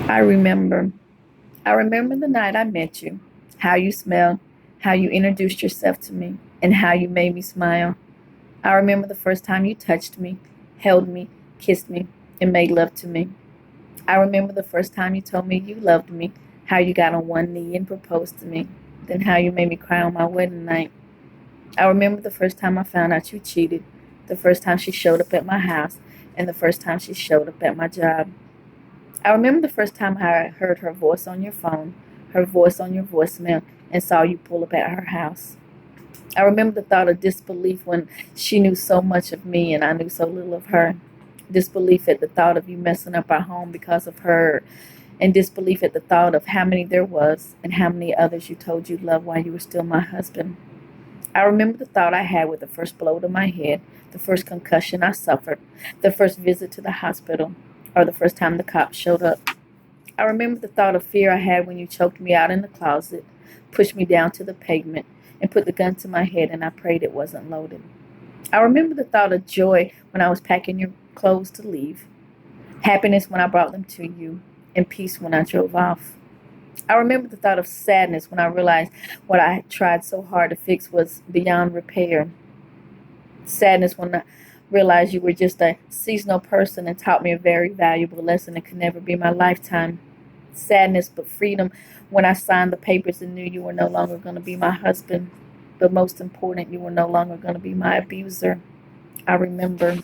I remember. I remember the night I met you, how you smelled, how you introduced yourself to me, and how you made me smile. I remember the first time you touched me, held me, kissed me, and made love to me. I remember the first time you told me you loved me, how you got on one knee and proposed to me, then how you made me cry on my wedding night. I remember the first time I found out you cheated, the first time she showed up at my house, and the first time she showed up at my job. I remember the first time I heard her voice on your phone, her voice on your voicemail, and saw you pull up at her house. I remember the thought of disbelief when she knew so much of me and I knew so little of her. Disbelief at the thought of you messing up our home because of her, and disbelief at the thought of how many there was and how many others you told you loved while you were still my husband. I remember the thought I had with the first blow to my head, the first concussion I suffered, the first visit to the hospital, or the first time the cops showed up. I remember the thought of fear I had when you choked me out in the closet, pushed me down to the pavement, and put the gun to my head, and I prayed it wasn't loaded. I remember the thought of joy when I was packing your clothes to leave, happiness when I brought them to you, and peace when I drove off. I remember the thought of sadness when I realized what I had tried so hard to fix was beyond repair. Sadness when I realized you were just a seasonal person and taught me a very valuable lesson that could never be my lifetime. Sadness but freedom when I signed the papers and knew you were no longer going to be my husband. But most important, you were no longer going to be my abuser. I remember.